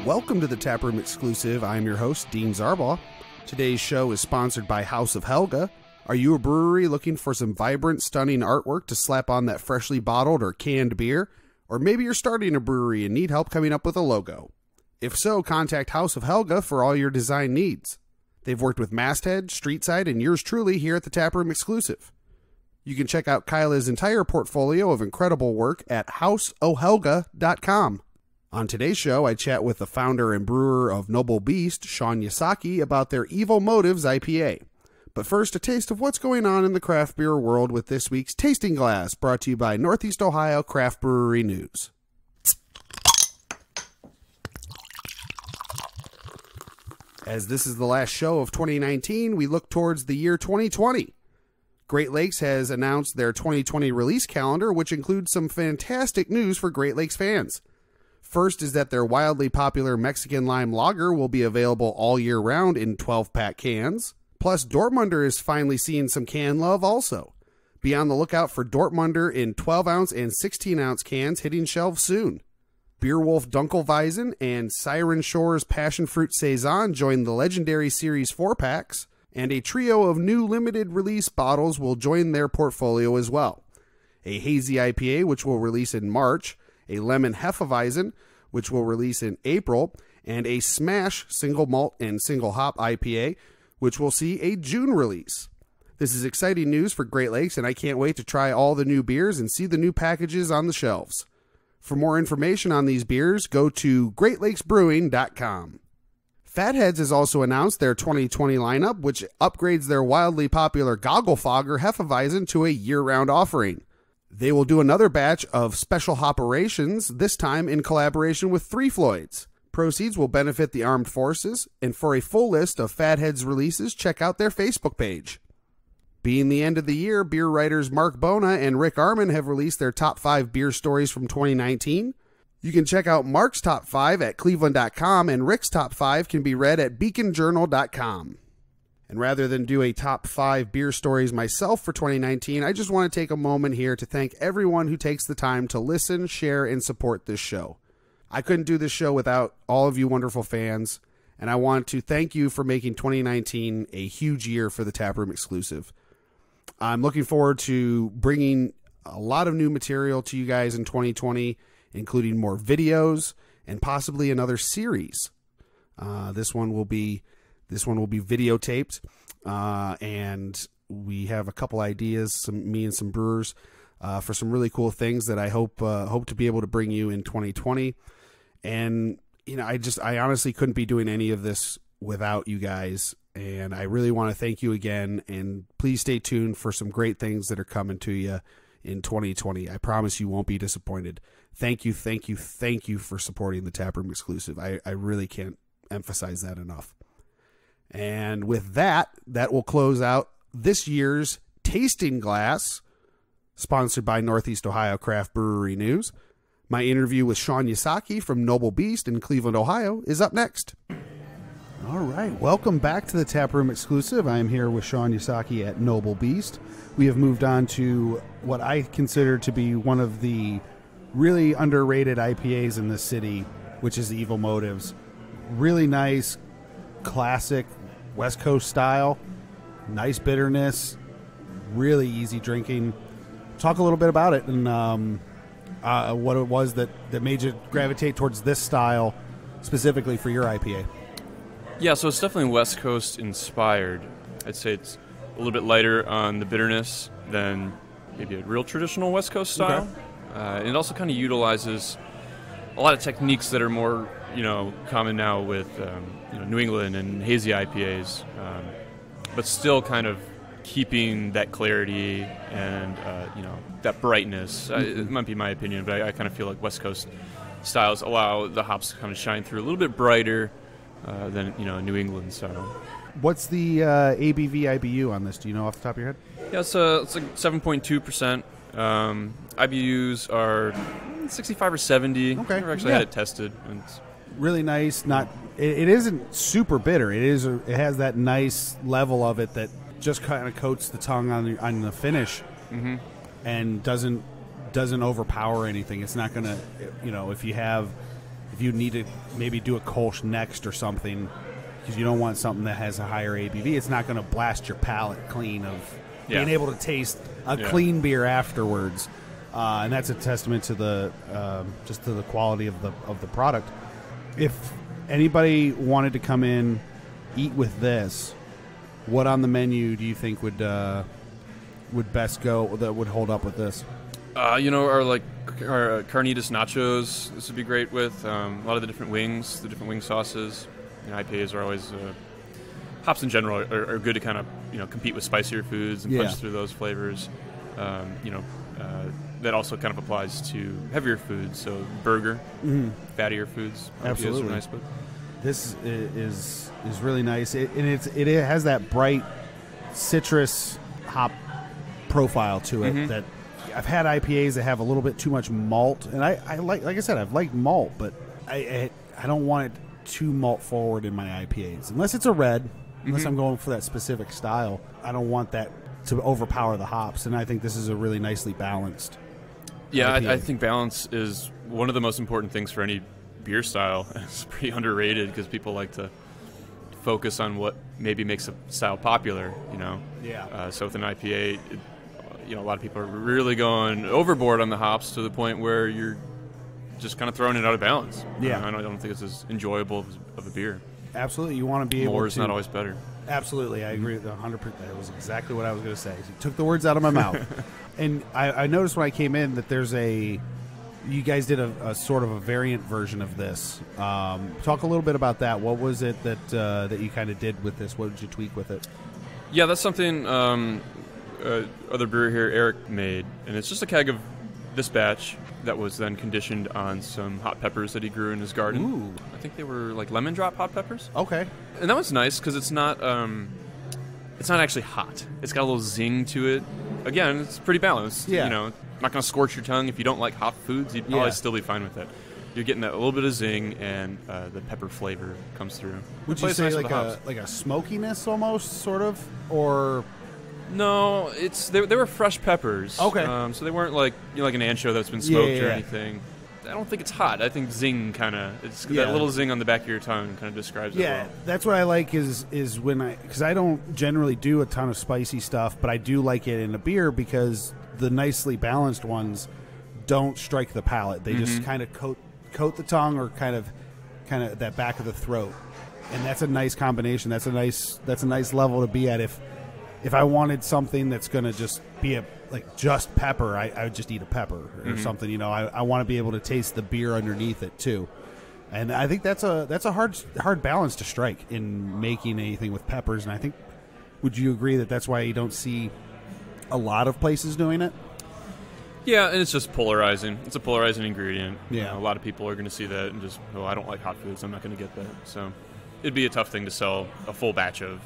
Welcome to the Taproom Exclusive. I'm your host, Dean Zarbaugh. Today's show is sponsored by House of Helga. Are you a brewery looking for some vibrant, stunning artwork to slap on that freshly bottled or canned beer? Or maybe you're starting a brewery and need help coming up with a logo. If so, contact House of Helga for all your design needs. They've worked with Masthead, Streetside, and yours truly here at the Taproom Exclusive. You can check out Kyla's entire portfolio of incredible work at houseohelga.com. On today's show, I chat with the founder and brewer of Noble Beast, Shaun Yasaki, about their Evil Motives IPA. But first, a taste of what's going on in the craft beer world with this week's Tasting Glass, brought to you by Northeast Ohio Craft Brewery News. As this is the last show of 2019, we look towards the year 2020. Great Lakes has announced their 2020 release calendar, which includes some fantastic news for Great Lakes fans. First is that their wildly popular Mexican Lime Lager will be available all year round in 12-pack cans. Plus, Dortmunder is finally seeing some can love also. Be on the lookout for Dortmunder in 12-ounce and 16-ounce cans hitting shelves soon. Beerwolf Dunkelweizen and Siren Shore's Passion Fruit Saison join the legendary Series 4-packs, and a trio of new limited release bottles will join their portfolio as well. A Hazy IPA, which will release in March, a Lemon Hefeweizen, which will release in April, and a Smash Single Malt and Single Hop IPA, which will see a June release. This is exciting news for Great Lakes, and I can't wait to try all the new beers and see the new packages on the shelves. For more information on these beers, go to greatlakesbrewing.com. Fatheads has also announced their 2020 lineup, which upgrades their wildly popular Goggle Fogger Hefeweizen to a year-round offering. They will do another batch of special operations, this time in collaboration with Three Floyds. Proceeds will benefit the armed forces, and for a full list of Fatheads releases, check out their Facebook page. Being the end of the year, beer writers Mark Bona and Rick Arman have released their top 5 beer stories from 2019. You can check out Mark's top 5 at cleveland.com, and Rick's top 5 can be read at beaconjournal.com. And rather than do a top 5 beer stories myself for 2019, I just want to take a moment here to thank everyone who takes the time to listen, share, and support this show. I couldn't do this show without all of you wonderful fans, and I want to thank you for making 2019 a huge year for the Taproom Exclusive. I'm looking forward to bringing a lot of new material to you guys in 2020, including more videos and possibly another series. This one will be videotaped, and we have a couple ideas, me and some brewers, for some really cool things that I hope to be able to bring you in 2020. And I honestly couldn't be doing any of this without you guys, and I really want to thank you again. And please stay tuned for some great things that are coming to you in 2020. I promise you won't be disappointed. Thank you for supporting the Taproom Exclusive. I really can't emphasize that enough. And with that will close out this year's Tasting Glass, sponsored by Northeast Ohio Craft Brewery News. My interview with Shaun Yasaki from Noble Beast in Cleveland, Ohio, is up next. All right, welcome back to the Taproom Exclusive. I am here with Shaun Yasaki at Noble Beast. We have moved on to what I consider to be one of the really underrated IPAs in the city, which is Evil Motives. Really nice, classic West Coast style, nice bitterness, really easy drinking. Talk a little bit about it and what it was that made you gravitate towards this style specifically for your IPA. Yeah, so it's definitely West Coast inspired. I'd say it's a little bit lighter on the bitterness than maybe a real traditional West Coast style. Okay. It also kind of utilizes a lot of techniques that are more common now with New England and hazy IPAs, but still kind of keeping that clarity and that brightness. It might be my opinion, but I kind of feel like West Coast styles allow the hops to kind of shine through a little bit brighter than New England style. What's the ABV IBU on this? Do you know off the top of your head? Yeah, it's like 7.2%. IBUs are 65 or 70. Okay, I've actually had it tested. And it's really nice. It isn't super bitter. It has that nice level of it that just kind of coats the tongue on the finish, and doesn't overpower anything. It's not gonna, if you have if you need to maybe do a Kolsch next or something, because you don't want something that has a higher ABV, it's not going to blast your palate clean of being able to taste a clean beer afterwards. And that's a testament to the just to the quality of the product. If anybody wanted to come in, eat with this, what on the menu do you think would best go, that would hold up with this? Our carnitas nachos, this would be great with a lot of the different wings, the different wing sauces. IPAs are always, hops in general are good to kind of, compete with spicier foods and punch through those flavors. That also kind of applies to heavier foods, so burger, fattier foods. Absolutely. IPAs are nice with. This is really nice, it has that bright citrus hop profile to it. That I've had IPAs that have a little bit too much malt, and I like I said, I've liked malt, but I don't want it too malt forward in my IPAs, unless it's a red, unless I'm going for that specific style. I don't want that to overpower the hops, and I think this is a really nicely balanced. Yeah, I think balance is one of the most important things for any beer style. It's pretty underrated because people like to focus on what maybe makes a style popular, so with an IPA, a lot of people are really going overboard on the hops to the point where you're just kind of throwing it out of balance. Yeah. I don't think it's as enjoyable of a beer. Absolutely. You want to be able to... More is not always better. Absolutely. I agree with 100%. That was exactly what I was going to say. You took the words out of my mouth. And I noticed when I came in that there's you guys did a sort of a variant version of this. Talk a little bit about that. What was it that you kind of did with this? What did you tweak with it? Yeah, that's something other brewer here, Eric, made. And it's just a keg of this batch that was then conditioned on some hot peppers that he grew in his garden. Ooh. I think they were like lemon drop hot peppers. Okay. And that was nice because it's not actually hot. It's got a little zing to it. Again, it's pretty balanced. Yeah. Not going to scorch your tongue. If you don't like hot foods, you'd probably still be fine with it. You're getting that little bit of zing, and the pepper flavor comes through. Would you say like a smokiness almost, sort of, or? No, they were fresh peppers. Okay. So they weren't like like an ancho that's been smoked or anything. I don't think it's hot. I think zing it's that little zing on the back of your tongue kind of describes it well. Yeah, that's what I like is when because I don't generally do a ton of spicy stuff, but I do like it in a beer because the nicely balanced ones don't strike the palate. They just kind of coat the tongue or kind of that back of the throat, and that's a nice combination. That's a nice level to be at. If I wanted something that's going to just be just pepper, I would just eat a pepper or something. I want to be able to taste the beer underneath it too, and I think that's a hard balance to strike in making anything with peppers. And I think, would you agree that that's why you don't see a lot of places doing it? Yeah, and it's just polarizing. It's a polarizing ingredient. Yeah, a lot of people are going to see that and just, I don't like hot foods, I'm not going to get that. So it'd be a tough thing to sell a full batch of.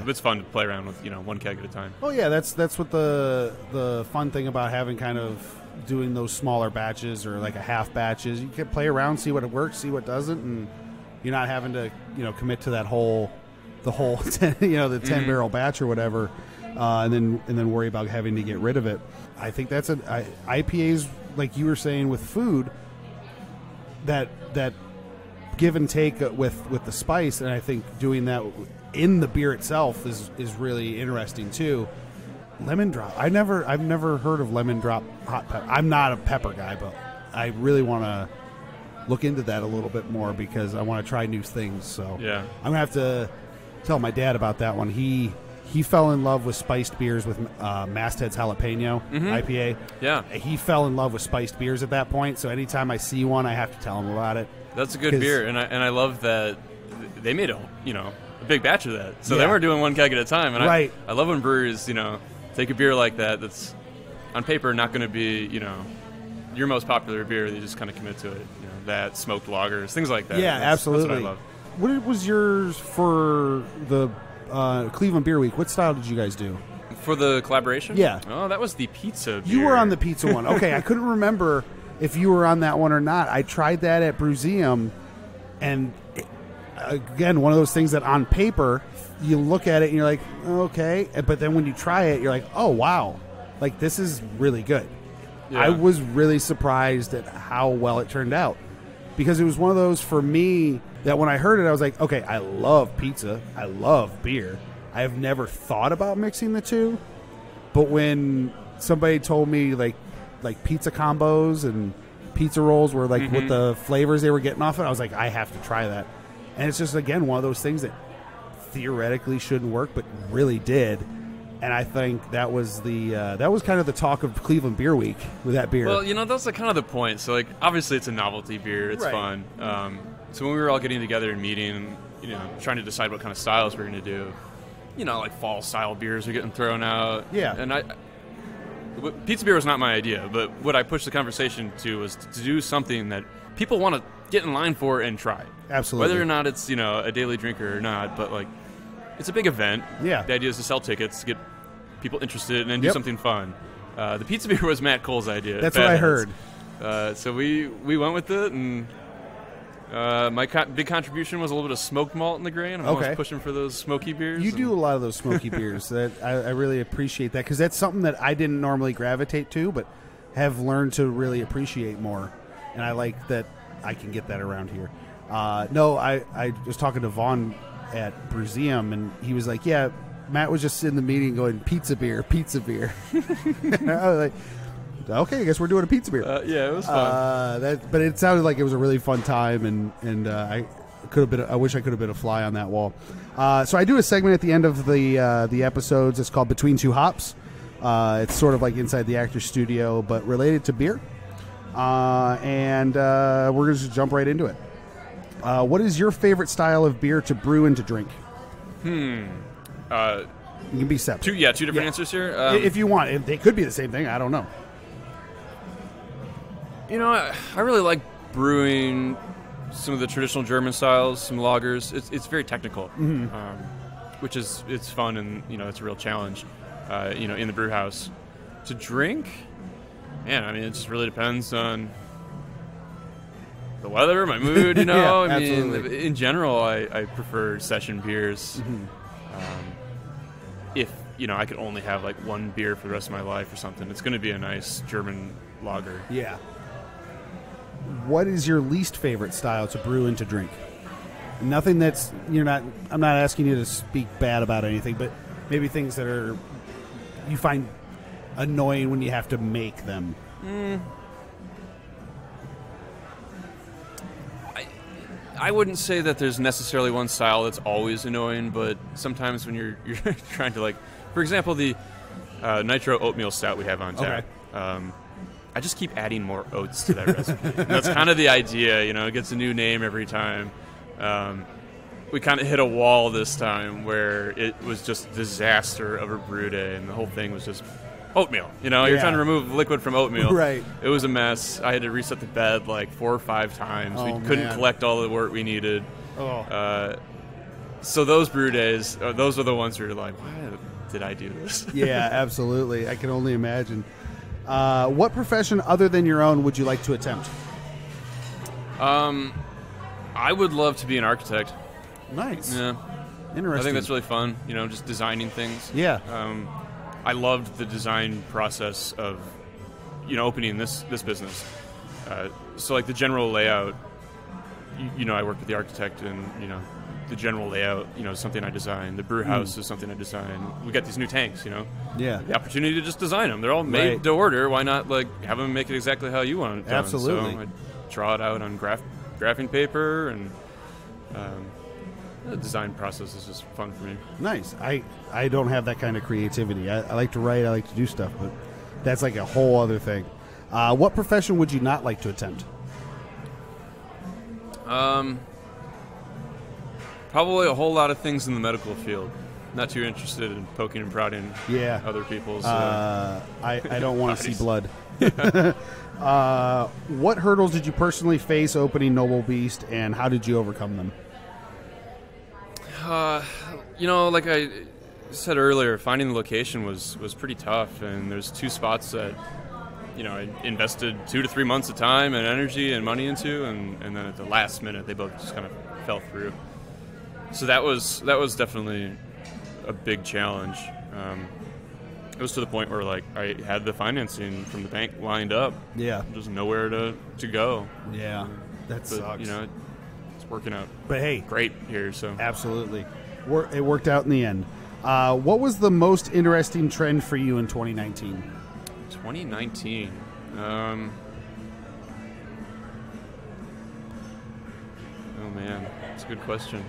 It's fun to play around with, one keg at a time. Oh yeah, that's what the fun thing about having kind of doing those smaller batches or like a half batches. You can play around, see what works, see what doesn't, and you're not having to commit to the whole 10, the 10 barrel batch or whatever, and then worry about having to get rid of it. I think that's IPAs, like you were saying with food, that give and take with the spice, and I think doing that in the beer itself is really interesting too. Lemon drop. I've never heard of lemon drop hot pepper. I'm not a pepper guy, but I really want to look into that a little bit more because I want to try new things. So yeah, I'm gonna have to tell my dad about that one. He fell in love with spiced beers with Masthead's Jalapeno IPA. Yeah, he fell in love with spiced beers at that point. So anytime I see one, I have to tell him about it. That's a good beer, and I love that they made a big batch of that. So they weren't doing one keg at a time. And right. I love when breweries take a beer like that's on paper not going to be your most popular beer. They just kind of commit to it. That smoked lagers, things like that. Yeah, absolutely. That's what I love. What was yours for the Cleveland Beer Week? What style did you guys do? For the collaboration? Yeah. Oh, that was the pizza beer. You were on the pizza one. Okay, I couldn't remember if you were on that one or not. I tried that at Brewseum, and again, one of those things that on paper, you look at it and you're like, okay, but then when you try it, you're like, oh, wow, like this is really good. Yeah. I was really surprised at how well it turned out because it was one of those for me that when I heard it, I was like, okay, I love pizza. I love beer. I have never thought about mixing the two. But when somebody told me like pizza combos and pizza rolls were like what the flavors they were getting off it, I was like, I have to try that. And it's just, again, one of those things that theoretically shouldn't work, but really did. And I think that was that was kind of the talk of Cleveland Beer Week with that beer. Well, that's like kind of the point. So, like, obviously it's a novelty beer. It's fun. So when we were all getting together and meeting, trying to decide what kind of styles we're going to do, like fall-style beers are getting thrown out. Yeah. And pizza beer was not my idea, but what I pushed the conversation to was to do something that people want to get in line for and try. Absolutely. Whether or not it's, a daily drinker or not, but, like, it's a big event. Yeah. The idea is to sell tickets, get people interested, and then do something fun. The pizza beer was Matt Cole's idea. That's what I heard. So we went with it, and my big contribution was a little bit of smoked malt in the grain. I'm always pushing for those smoky beers. You do a lot of those smoky beers. That I really appreciate that, because that's something that I didn't normally gravitate to, but have learned to really appreciate more. And I like that I can get that around here. I was talking to Vaughn at Bruseum, and he was like, yeah, Matt was just in the meeting going, pizza beer. And I was like, okay, I guess we're doing a pizza beer. Yeah, it was fun. But it sounded like it was a really fun time, and I wish I could have been a fly on that wall. So I do a segment at the end of the episodes. It's called Between Two Hops. It's sort of like inside the actor's studio, but related to beer. And we're going to just jump right into it. What is your favorite style of beer to brew and to drink? You can be separate. Two different answers here. If you want, they could be the same thing. I don't know. I really like brewing some of the traditional German styles, some lagers. It's very technical, which is it's fun, and it's a real challenge. In the brew house. To drink, man, it just really depends on the weather, my mood. Yeah, absolutely. In general, I prefer session beers. If I could only have like one beer for the rest of my life or something, it's going to be a nice German lager. Yeah. What is your least favorite style to brew and to drink? Nothing that's I'm not asking you to speak bad about anything, but maybe things that are you find annoying when you have to make them. I wouldn't say that there's necessarily one style that's always annoying, but sometimes when you're trying to, like, for example, the nitro oatmeal stout we have on tap. I just keep adding more oats to that recipe. That's kind of the idea, it gets a new name every time. We kind of hit a wall this time where it was just a disaster of a brew day, and the whole thing was just oatmeal. You're trying to remove liquid from oatmeal. Right. It was a mess. I had to reset the bed like 4 or 5 times. We couldn't collect all the wort we needed. So those brew days, those are the ones where you're like, why did I do this? Yeah, absolutely. I can only imagine. What profession other than your own would you like to attempt? I would love to be an architect. Nice. Yeah. Interesting. I think that's really fun, just designing things. Yeah. I loved the design process of, opening this business. So, like, the general layout, I worked with the architect, and, the general layout, is something I designed. The brew house is something I designed. We got these new tanks, Yeah. The opportunity to just design them. They're all made to order. Why not, like, have them make it exactly how you want it done? Absolutely. So I draw it out on graphing paper, and the design process is just fun for me. Nice. I don't have that kind of creativity. I like to write. I like to do stuff, but that's like a whole other thing. What profession would you not like to attempt? Probably a whole lot of things in the medical field. Not too interested in poking and prodding other people's I don't want to see blood. What hurdles did you personally face opening Noble Beast, and how did you overcome them? Like I said earlier, finding the location was pretty tough, and there's 2 spots that I invested 2 to 3 months of time and energy and money into, and then at the last minute they both just kind of fell through. So that was definitely a big challenge. It was to the point where, like, I had the financing from the bank lined up. Yeah. Just nowhere to go. Yeah. That sucks. You know, it's working out. But hey, great here. So absolutely, it worked out in the end. What was the most interesting trend for you in 2019? 2019. Oh man, that's a good question.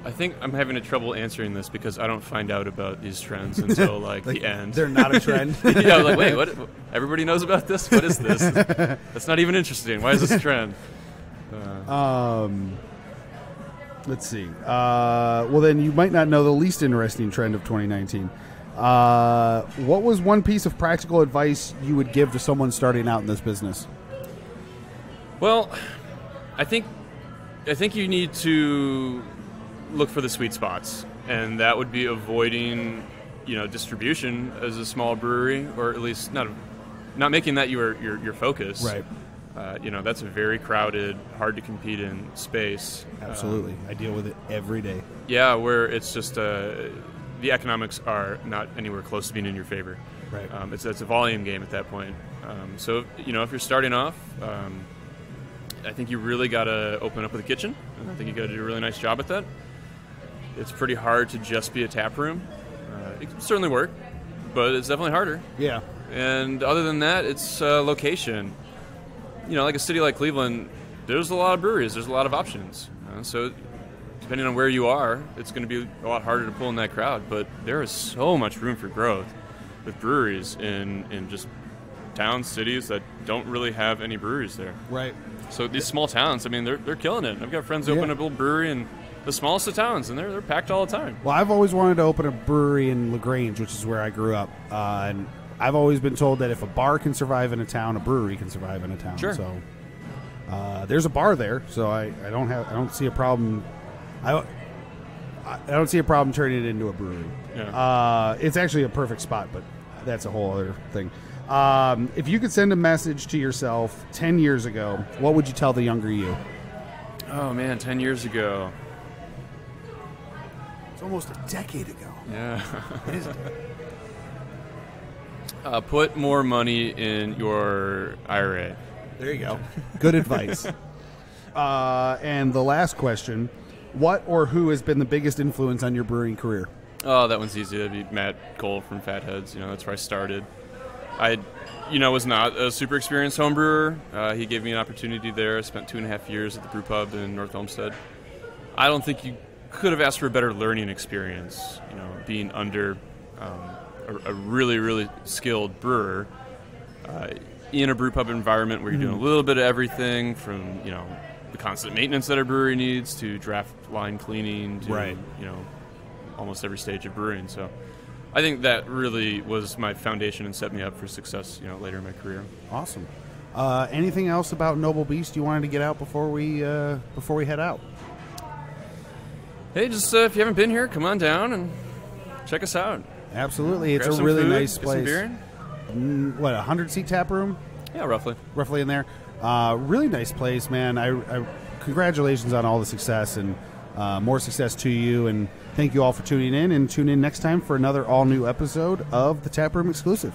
I think I'm having a trouble answering this because I don't find out about these trends until like the end. They're not a trend. Yeah, I'm like, wait, what? Everybody knows about this? What is this? That's not even interesting. Why is this a trend? Let's see. Well, then you might not know the least interesting trend of 2019. What was one piece of practical advice you would give to someone starting out in this business? Well, I think you need to look for the sweet spots, and that would be avoiding, distribution as a small brewery, or at least not making that your focus. Right. That's a very crowded, hard to compete in space. Absolutely. I deal with it every day. Yeah, where it's just the economics are not anywhere close to being in your favor. Right. It's a volume game at that point. So if you're starting off, I think you really got to open up with a kitchen. I think you got to do a really nice job at that. It's pretty hard to just be a tap room. It can certainly work, but it's definitely harder. Yeah. And other than that, it's location. Like a city like Cleveland, there's a lot of breweries. There's a lot of options. So depending on where you are, it's going to be a lot harder to pull in that crowd. But there is so much room for growth with breweries in just towns, cities that don't really have any breweries there. Right. So these small towns, I mean, they're killing it. I've got friends who open a little brewery in the smallest of towns, and they're packed all the time. Well, I've always wanted to open a brewery in LaGrange, which is where I grew up. And I've always been told that if a bar can survive in a town, a brewery can survive in a town. Sure. So there's a bar there, so I don't see a problem. I don't see a problem turning it into a brewery. Yeah. It's actually a perfect spot, but that's a whole other thing. If you could send a message to yourself 10 years ago, what would you tell the younger you? Oh, man, 10 years ago. It's almost a decade ago. Yeah. It is a decade. Put more money in your IRA. There you go. Good advice. And the last question, what or who has been the biggest influence on your brewing career? Oh, that one's easy. That'd be Matt Cole from Fatheads. That's where I started. I was not a super experienced home brewer. He gave me an opportunity there. I spent 2.5 years at the brew pub in North Olmsted. I don't think you could have asked for a better learning experience, being under a really, really skilled brewer in a brew pub environment where you're doing a little bit of everything from, the constant maintenance that a brewery needs to draft line cleaning to, almost every stage of brewing. So I think that really was my foundation and set me up for success, later in my career. Awesome. Anything else about Noble Beast you wanted to get out before we head out? Hey, just if you haven't been here, come on down and check us out. Absolutely, it's a really nice place. What, 100-seat tap room? Yeah, roughly in there. Really nice place, man. I congratulations on all the success, and more success to you. And thank you all for tuning in. And tune in next time for another all new episode of the Tap Room Exclusive.